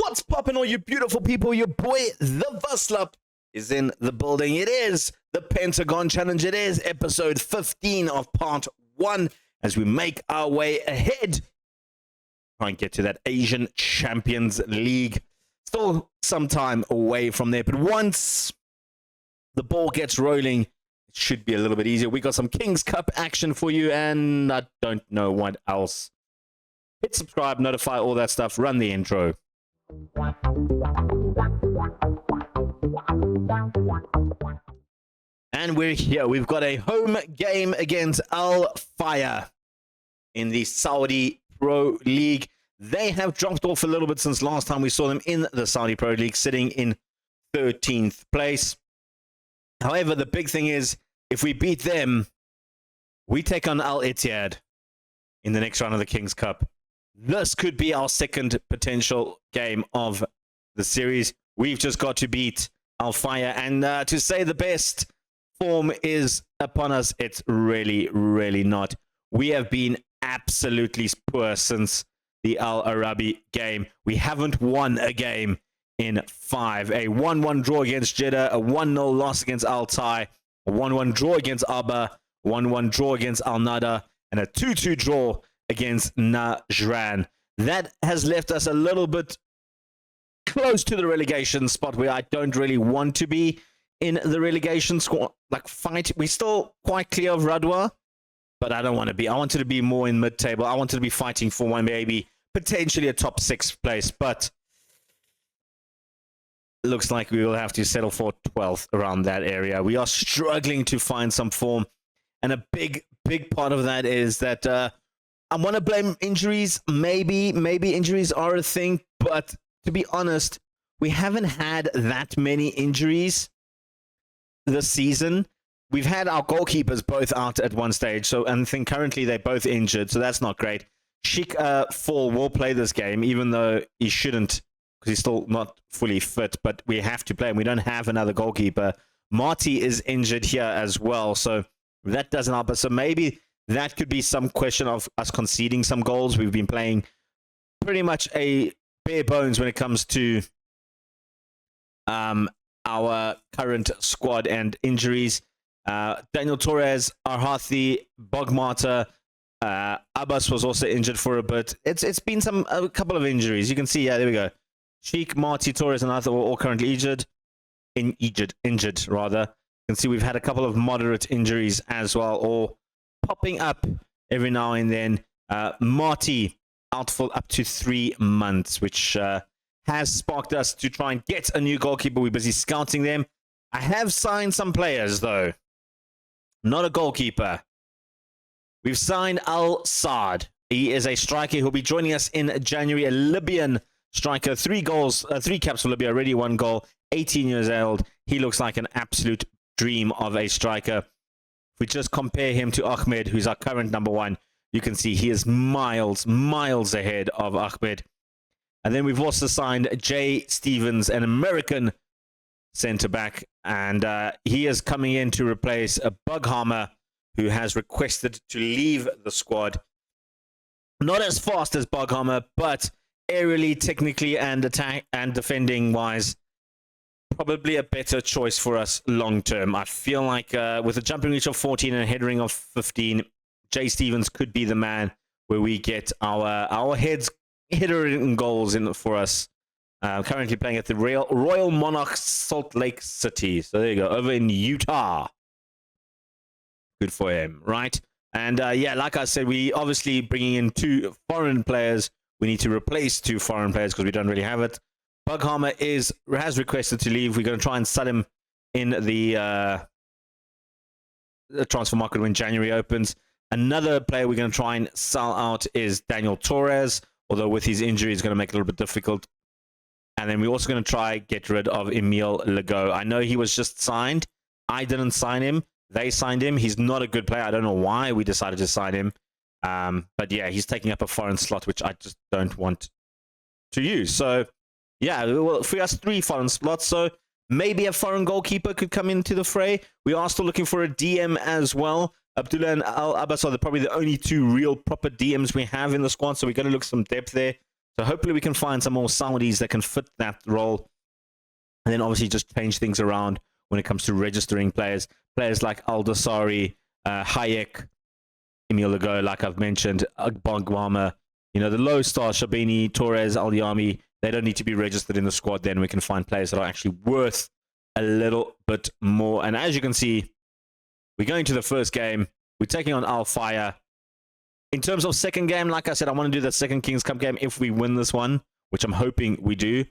What's poppin', all you beautiful people? Your boy, the Vaslap, is in the building. It is the Pentagon Challenge. It is episode 15 of part 1 as we make our way ahead. Try and get to that Asian Champions League. Still some time away from there, but once the ball gets rolling, it should be a little bit easier. We got some Kings Cup action for you, and I don't know what else. Hit subscribe, notify, all that stuff. Run the intro. And we're here. We've got a home game against Al Fire in the Saudi Pro League. They have dropped off a little bit since last time we saw them in the Saudi Pro League, sitting in 13th place. However, the big thing is, if we beat them, we take on Al Ittihad in the next round of the Kings Cup. This could be our second potential game of the series. We've just got to beat Al Fire, and to say the best form is upon us, it's really, really not. We have been absolutely poor since the Al Arabi game. We haven't won a game in 5. A 1-1 draw against Jeddah, a 1-0 loss against Al Tai, a 1-1 draw against Abba, 1-1 draw against Al Nada, and a 2-2 draw against Najran. That has left us a little bit close to the relegation spot where I don't really want to be in the relegation squad. Like, fight. We're still quite clear of Radwa, but I don't want to be. I wanted to be more in mid-table. I wanted to be fighting for one, maybe potentially a top 6 place, but looks like we will have to settle for 12th around that area. We are struggling to find some form, and a big part of that is that I want to blame injuries. Maybe injuries are a thing, but to be honest, we haven't had that many injuries this season. We've had our goalkeepers both out at one stage, so and I think currently they're both injured, so that's not great. Sheikh Fall will play this game, even though he shouldn't, because he's still not fully fit, but we have to play him. We don't have another goalkeeper. Marty is injured here as well, so that doesn't help us. So maybe that could be some question of us conceding some goals. We've been playing pretty much a bare bones when it comes to our current squad and injuries. Daniel Torres, Arhathi, Bogmata, Abbas was also injured for a bit. It's been a couple of injuries. You can see, yeah, there we go. Sheikh, Marty, Torres, and Arthur were all currently injured. Injured rather. You can see we've had a couple of moderate injuries as well, or popping up every now and then. Marty out for up to 3 months, which has sparked us to try and get a new goalkeeper. We're busy scouting them. I have signed some players, though. Not a goalkeeper. We've signed Al Saad. He is a striker who'll be joining us in January. A Libyan striker. 3 goals, 3 caps for Libya. Already 1 goal. 18 years old. He looks like an absolute dream of a striker. If we just compare him to Ahmed, who's our current number 1, you can see he is miles ahead of Ahmed. And then we've also signed Jay Stevens, an American centre-back, and he is coming in to replace a Bughammer, who has requested to leave the squad. Not as fast as Bughammer, but aerially, technically, and attack and defending-wise, probably a better choice for us long-term. I feel like with a jumping reach of 14 and a headering of 15, Jay Stevens could be the man where we get our heads hitting goals in for us. Currently playing at the Royal Monarchs Salt Lake City. So there you go, over in Utah. Good for him, right? And yeah, like I said, we obviously bringing in 2 foreign players. We need to replace 2 foreign players because we don't really have it. Bughammer has requested to leave. We're going to try and sell him in the transfer market when January opens. Another player we're going to try and sell out is Daniel Torres, although with his injury, it's going to make it a little bit difficult. And then we're also going to try get rid of Emile Legault. I know he was just signed. I didn't sign him. They signed him. He's not a good player. I don't know why we decided to sign him. But yeah, he's taking up a foreign slot, which I just don't want to use. So yeah, well, for us 3 foreign slots. So maybe a foreign goalkeeper could come into the fray. We are still looking for a DM as well. Abdullah and Al Abbas are probably the only 2 real proper DMs we have in the squad. So we're going to look some depth there. So hopefully we can find some more Saudis that can fit that role. And then obviously just change things around when it comes to registering players. Players like Al-Dasari, Hayek, Emil Lago, like I've mentioned, Agbongbama, you know, the low star, Shabini, Torres, Al-Yami, they don't need to be registered in the squad. Then we can find players that are actually worth a little bit more. And as you can see, we're going to the first game. We're taking on Al Fire. In terms of second game, like I said, I want to do the second Kings Cup game if we win this one, which I'm hoping we do.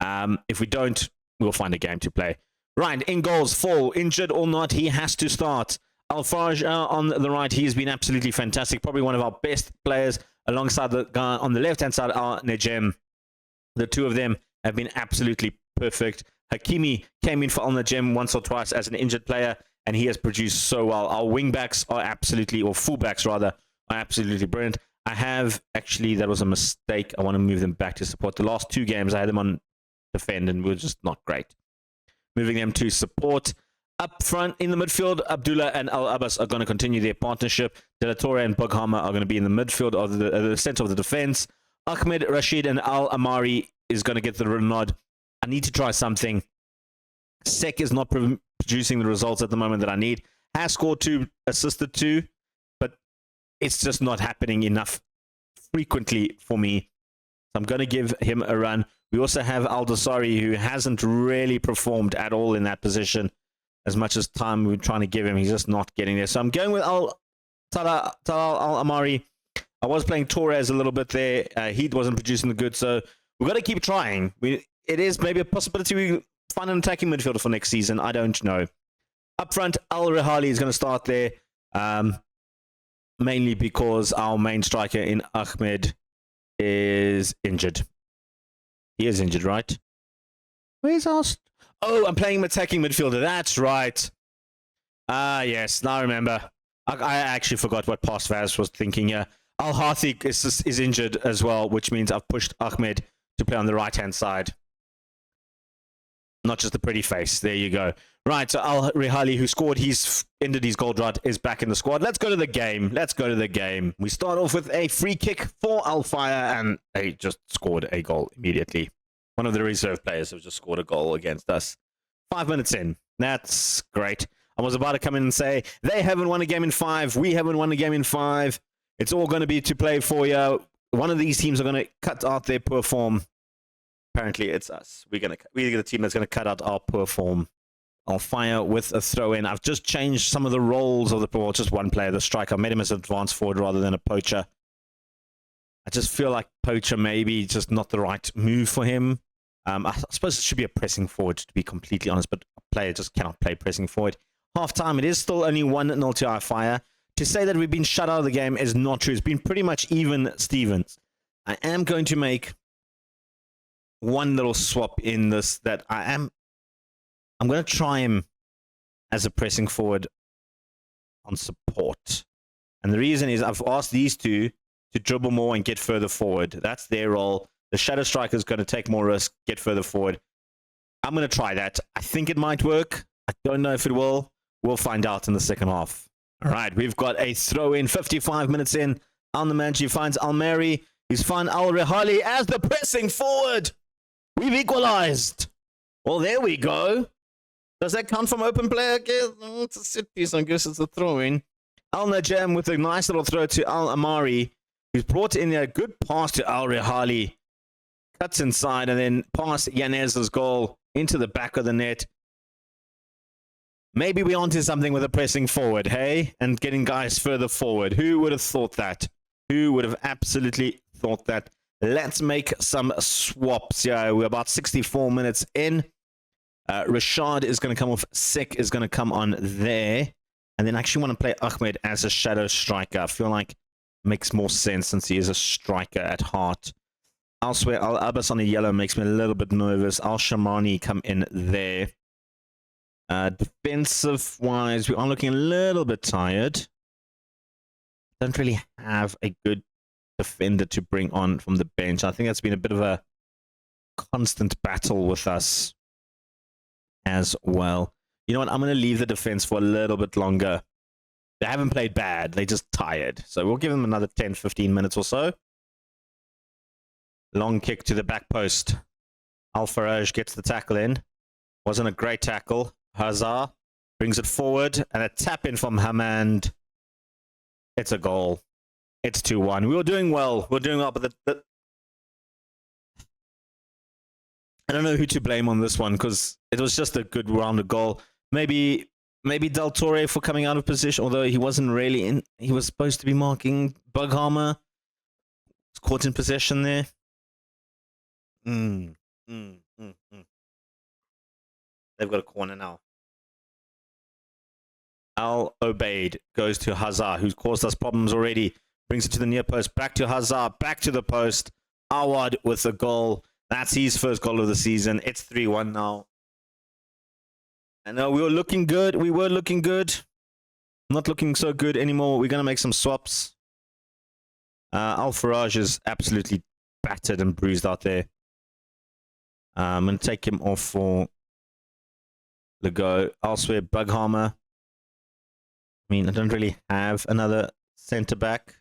If we don't, we'll find a game to play. Right, in goals, Fall, injured or not, he has to start. Al-Farj on the right, he's been absolutely fantastic. Probably one of our best players alongside the guy on the left-hand side, Al-Najem. The two of them have been absolutely perfect. Hakimi came in for Al-Najem once or twice as an injured player, and he has produced so well. Our wingbacks are absolutely, or fullbacks rather, are absolutely brilliant. I have, actually, that was a mistake. I want to move them back to support. The last two games, I had them on defend, and we were just not great. Moving them to support. Up front in the midfield, Abdullah and Al Abbas are going to continue their partnership. De La Torre and Boghama are going to be in the midfield of the center of the defense. Ahmed Rashid and Al Amari is going to get the nod. I need to try something. Sek is not producing the results at the moment that I need. Has scored 2, assisted 2, but it's just not happening enough frequently for me. So I'm going to give him a run. We also have Al-Dasari, who hasn't really performed at all in that position. As much as time we're trying to give him, he's just not getting there. So I'm going with Talal Al-Amari. I was playing Torres a little bit there. He wasn't producing the goods, so we've got to keep trying. It is maybe a possibility we find an attacking midfielder for next season. I don't know. Up front, Al-Rihali is going to start there, mainly because our main striker in Ahmed is injured. He is injured, right? Where's our... Oh, I'm playing attacking midfielder. That's right. Yes, now I remember. I actually forgot what past Vaz was thinking here. Al-Hathi is injured as well, which means I've pushed Ahmed to play on the right-hand side. Not just a pretty face. There you go. Right, so Al-Rihali, who scored, he's ended his goal drought, is back in the squad. Let's go to the game. Let's go to the game. We start off with a free kick for Al-Fire, and they just scored a goal immediately. One of the reserve players have just scored a goal against us. 5 minutes in. That's great. I was about to come in and say, they haven't won a game in 5. We haven't won a game in 5. It's all going to be to play for you. One of these teams are going to cut out their poor form. Apparently, it's us. We're the team that's going to cut out our poor form. I'll fire with a throw-in. I've just changed some of the roles of just one player, the striker. I made him as an advanced forward rather than a poacher. I just feel like poacher maybe just not the right move for him. I suppose it should be a pressing forward, to be completely honest, but a player just cannot play pressing forward. Half-time, it is still only 1-0 to our Fire. To say that we've been shut out of the game is not true. It's been pretty much even Stevens. I am going to make one little swap in this that I'm going to try him as a pressing forward on support. And the reason is I've asked these two to dribble more and get further forward. That's their role. The shadow striker is going to take more risk, get further forward. I'm going to try that. I think it might work. I don't know if it will. We'll find out in the second half. All right, we've got a throw-in, 55 minutes in. Al-Namanji finds Almeri. He's found Al-Rihali as the pressing forward. We've equalized. Well, there we go. Does that count from open play? It's a set piece. I guess it's a throw-in. Al-Najem with a nice little throw to Al-Amari, who's brought in a good pass to Al-Rihali. Cuts inside and then past Yanez's goal into the back of the net. Maybe we're onto something with a pressing forward, hey? And getting guys further forward. Who would have thought that? Who would have absolutely thought that? Let's make some swaps. Yeah, we're about 64 minutes in. Rashad is going to come off. Sek is going to come on there. And then I actually want to play Ahmed as a shadow striker. I feel like it makes more sense since he is a striker at heart. Elsewhere, Al Abbas on the yellow makes me a little bit nervous. Al Shamani come in there. Defensive-wise, we are looking a little bit tired. Don't really have a good defender to bring on from the bench. I think that's been a bit of a constant battle with us as well. You know what? I'm going to leave the defense for a little bit longer. They haven't played bad. They're just tired. So we'll give them another 10, 15 minutes or so. Long kick to the back post. Al Faraj gets the tackle in. Wasn't a great tackle. Hazard brings it forward, and a tap in from Hamand. It's a goal. It's 2-1. We were doing well. But I don't know who to blame on this one, because it was just a good rounded goal. Maybe Del Torre for coming out of position, although he wasn't really in. He was supposed to be marking Bughammer. Was caught in possession there. They've got a corner now. Al Obeid goes to Hazard, who's caused us problems already. Brings it to the near post. Back to Hazard. Back to the post. Awad with the goal. That's his first goal of the season. It's 3-1 now. And we were looking good. We were looking good. Not looking so good anymore. We're going to make some swaps. Al Faraj is absolutely battered and bruised out there. I'm going to take him off for the go. Elsewhere, Bughammer. I mean, I don't really have another centre-back.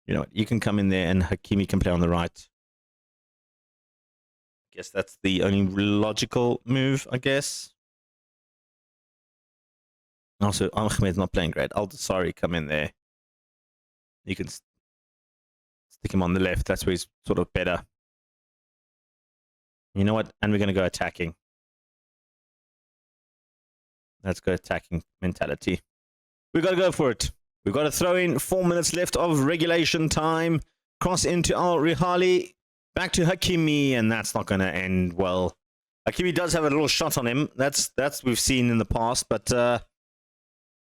You know what? You can come in there and Hakimi can play on the right. Guess that's the only logical move, I guess. Also, Ahmed's not playing great. Al-Dasari come in there. You can stick him on the left. That's where he's sort of better. You know what? And we're going to go attacking. Let's go attacking mentality. We've got to go for it. We've got to throw in 4 minutes left of regulation time. Cross into Al-Rihali. Back to Hakimi, and that's not going to end well. Hakimi does have a little shot on him. That's we've seen in the past, but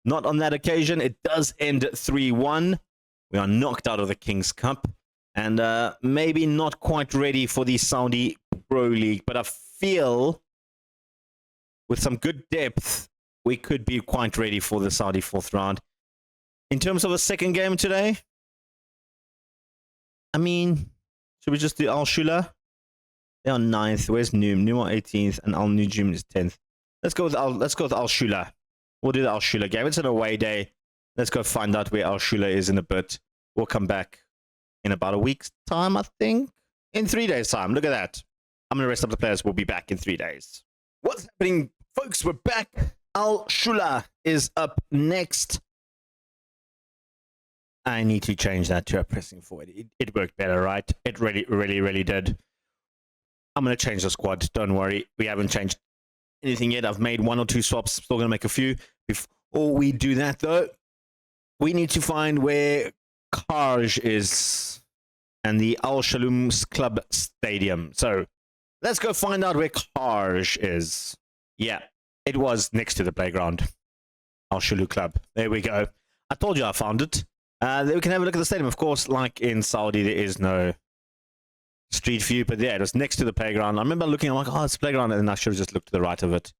not on that occasion. It does end 3-1. We are knocked out of the King's Cup, and maybe not quite ready for the Saudi Pro League, but I feel with some good depth, we could be quite ready for the Saudi fourth round. In terms of the second game today, I mean, should we just do Al Shula? They're on 9th. Where's Noom? Noom on 18th, and Al Nujum is 10th. Let's go with Al Shula. We'll do the Al Shula game. It's an away day. Let's go find out where Al Shula is in a bit. We'll come back in about a week's time, I think. In 3 days' time. Look at that. I'm going to rest up the players. We'll be back in 3 days. What's happening, folks? We're back. Al Shula is up next. I need to change that to a pressing forward. It worked better, right? It really did. I'm going to change the squad. Don't worry. We haven't changed anything yet. I've made 1 or 2 swaps. Still going to make a few. Before we do that, though, we need to find where Karj is and the Al Shalom Club Stadium. So let's go find out where Karj is. Yeah, it was next to the playground. Al Shalom Club. There we go. I told you I found it. We can have a look at the stadium. Of course, like in Saudi, there is no street view, but yeah, it was next to the playground. I remember looking, I'm like, oh, it's a playground, and then I should have just looked to the right of it.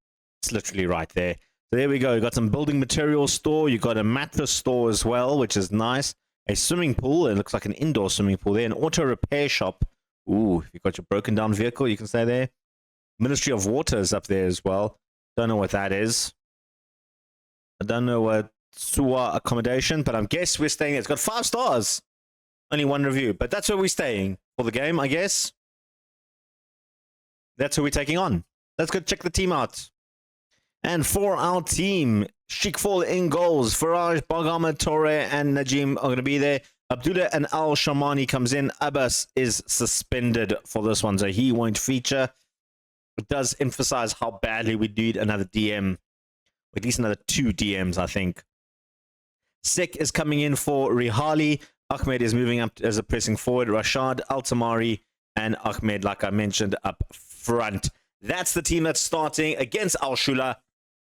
It's literally right there. So there we go. You got some building materials store. You got a mattress store as well, which is nice. A swimming pool. It looks like an indoor swimming pool there. An auto repair shop. Ooh, if you've got your broken down vehicle, you can stay there. Ministry of Water is up there as well. Don't know what that is. I don't know what Suwa accommodation, but I guess we're staying. It's got 5 stars. Only 1 review, but that's where we're staying for the game, I guess. That's who we're taking on. Let's go check the team out. And for our team, Shikful in goals. Faraj, Bughammer, Torre, and Najim are going to be there. Abdullah and Al Shamani comes in. Abbas is suspended for this one, so he won't feature. It does emphasize how badly we need another DM. Or at least another 2 DMs, I think. Sek is coming in for Rihali. Ahmed is moving up as a pressing forward. Rashad, Altamari, and Ahmed, like I mentioned, up front. That's the team that's starting against Al Shula.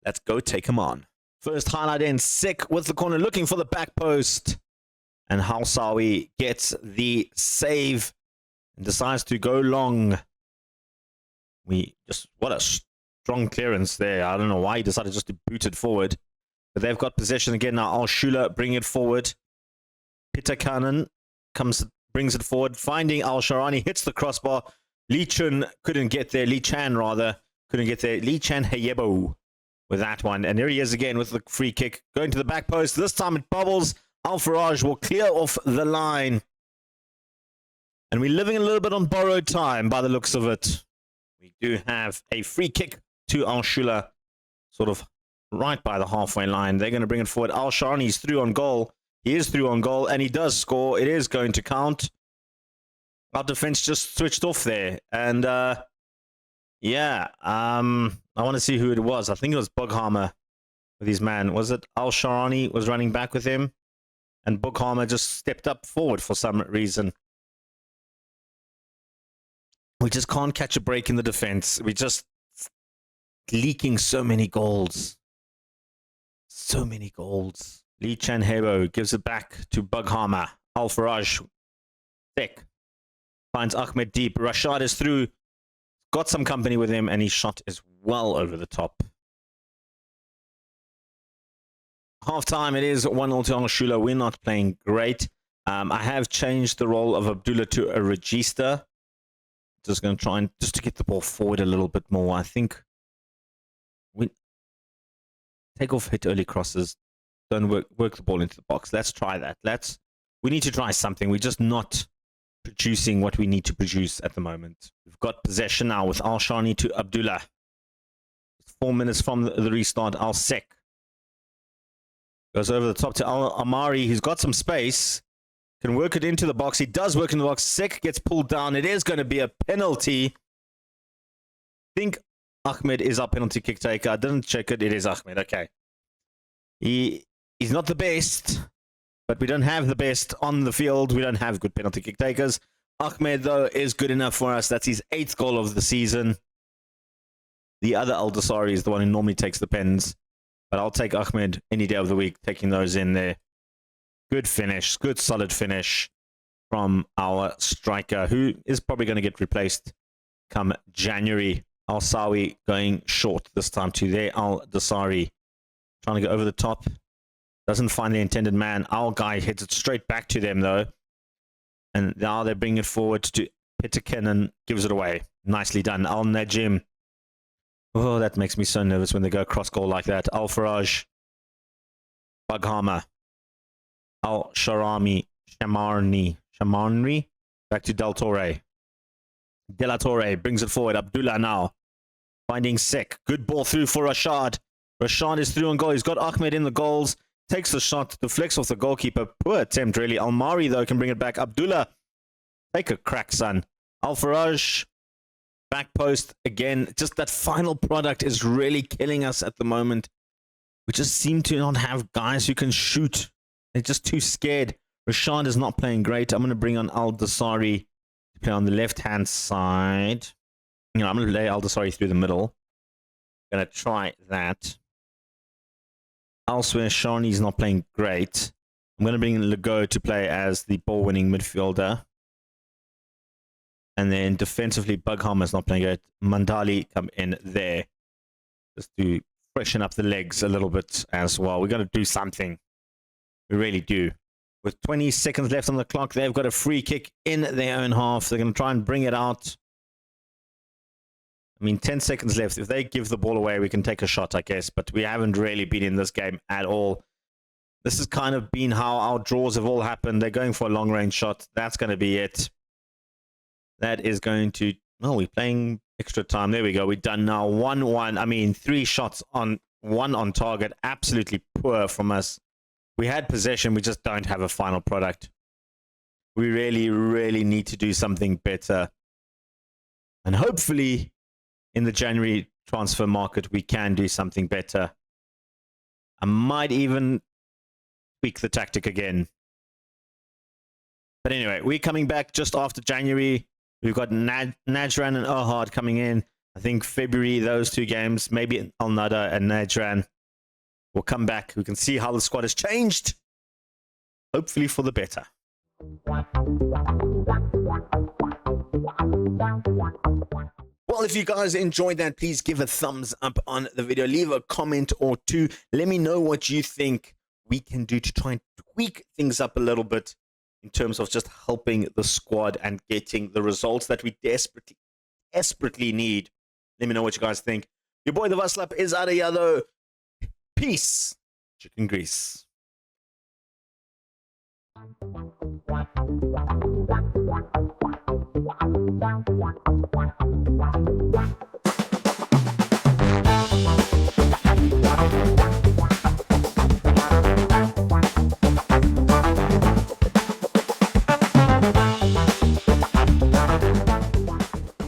Let's go take him on. First highlight in, Sek with the corner, looking for the back post. And Hausawi gets the save and decides to go long. What a strong clearance there. I don't know why he decided just to boot it forward. But they've got possession again now. Al Shula bring it forward. Pitakanen brings it forward, finding Al Sharani, hits the crossbar. Lee Chun couldn't get there. Lee Chan, rather, couldn't get there. Lee Chan Hayebo with that one. And there he is again with the free kick. Going to the back post. This time it bubbles. Al Faraj will clear off the line. And we're living a little bit on borrowed time by the looks of it. We do have a free kick to Al Shula, sort of right by the halfway line. They're going to bring it forward. Al Shani's through on goal. He is through on goal, and he does score. It is going to count. Our defense just switched off there. And, yeah, I want to see who it was. I think it was Bughammer with his man. Was it Al Sharani was running back with him? And Bughammer just stepped up forward for some reason. We just can't catch a break in the defense. We're just leaking so many goals. So many goals. Lee Chan-hebo gives it back to Bughammer. Al Faraj. Thick. Finds Ahmed deep. Rashad is through. Got some company with him, and his shot is well over the top. Half-time, it is 1-0 to Al Shula. We're not playing great. I have changed the role of Abdullah to a regista. Just going to try and just to get the ball forward a little bit more. I think we take off hit early crosses. Don't work the ball into the box. Let's try that. We need to try something. We're just not producing what we need to produce at the moment. We've got possession now with Al Shani to Abdullah. 4 minutes from the restart. Al Sek goes over the top to Al Amari, who's got some space. Can work it into the box. He does work in the box. Sek gets pulled down. It is going to be a penalty. I think Ahmed is our penalty kick taker. I didn't check it. It is Ahmed. Okay. He's not the best, but we don't have the best on the field. We don't have good penalty kick takers. Ahmed, though, is good enough for us. That's his 8th goal of the season. The other Al Dasari is the one who normally takes the pens. But I'll take Ahmed any day of the week, taking those in there. Good finish, good solid finish from our striker, who is probably going to get replaced come January. Al Sawi going short this time to there. Al Dasari trying to go over the top. Doesn't find the intended man. Our guy hits it straight back to them, though. And now they bring it forward to Pentagon and gives it away. Nicely done. Al Najim. Oh, that makes me so nervous when they go across goal like that. Al Faraj. Bughammer. Al Shamarni. Back to Del Torre. De La Torre brings it forward. Abdullah now. Finding Sek. Good ball through for Rashad. Rashad is through on goal. He's got Ahmed in the goals. Takes the shot. Deflects off the goalkeeper. Poor attempt, really. Almari, though, can bring it back. Abdullah. Take a crack, son. Al Faraj. Back post again. Just that final product is really killing us at the moment. We just seem to not have guys who can shoot. They're just too scared. Rashad is not playing great. I'm going to bring on Al Dasari to play on the left-hand side. I'm going to play Al Dasari through the middle. Going to try that. Elsewhere, Shani's not playing great. I'm going to bring in Lego to play as the ball-winning midfielder. And then defensively, Bughammer's not playing great. Mandali come in there. Just to freshen up the legs a little bit as well. We're going to do something. We really do. With 20 seconds left on the clock, they've got a free kick in their own half. They're going to try and bring it out. I mean, 10 seconds left. If they give the ball away, we can take a shot, I guess. But we haven't really been in this game at all. This has kind of been how our draws have all happened. They're going for a long-range shot. That's going to be it. That is going to... Oh, we're playing extra time. There we go. We're done now. 1-1. I mean, 3 shots on 1 on target. Absolutely poor from us. We had possession. We just don't have a final product. We really, really need to do something better. And hopefully, in the January transfer market, we can do something better. I might even tweak the tactic again. But anyway, we're coming back just after January. We've got Najran and Ohad coming in. I think February, those 2 games, maybe Al Nada and Najran will come back. We can see how the squad has changed. Hopefully for the better. Well, if you guys enjoyed that, please give a thumbs up on the video. Leave a comment or 2. Let me know what you think we can do to try and tweak things up a little bit in terms of just helping the squad and getting the results that we desperately need. Let me know what you guys think. Your boy, the Vaslap, is out of here, though. Peace. Chicken grease.